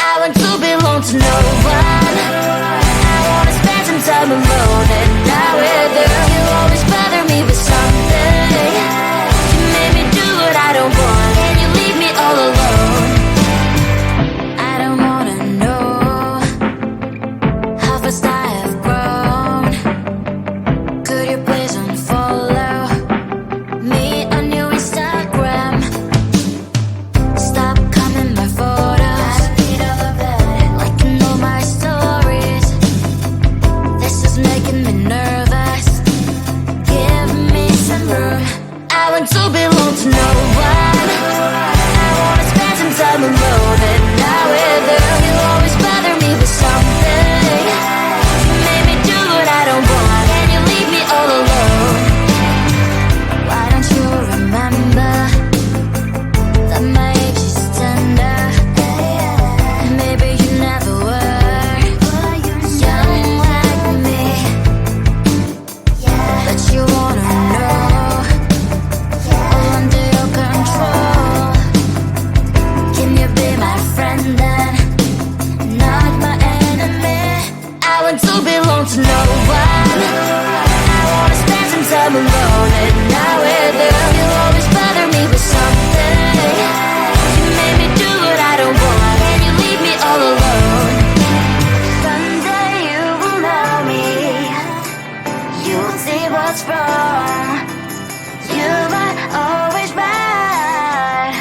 I want to belong to no one. I wanna spend some time alone and not with you. You always bother me with something. You made me do what I don't want, and you leave me all alone. I don't wanna know how fast I have grown. Could you please unfollow me on your Instagram? Stop commenting my photos, liking all my stories. This is making me nervous. Give me some room. I want to belong to no one. I wanna spend some time alone and not with you. You always bother me with something. You made me do what I don't want, and you leave me all alone. Why don't you remember that my age is tender? Maybe you never were young like me, but you wanna know all under your control. Can you be my friend then, not my enemy? I want to belong to no one. I wanna spend some time alone and not with you. You always bother me with something. You made me do what I don't want, and you leave me all alone. Someday you will know me. You'll see what's wrong. You might always right,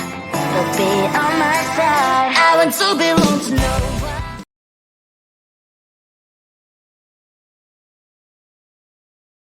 but be on my side. I want to belong to no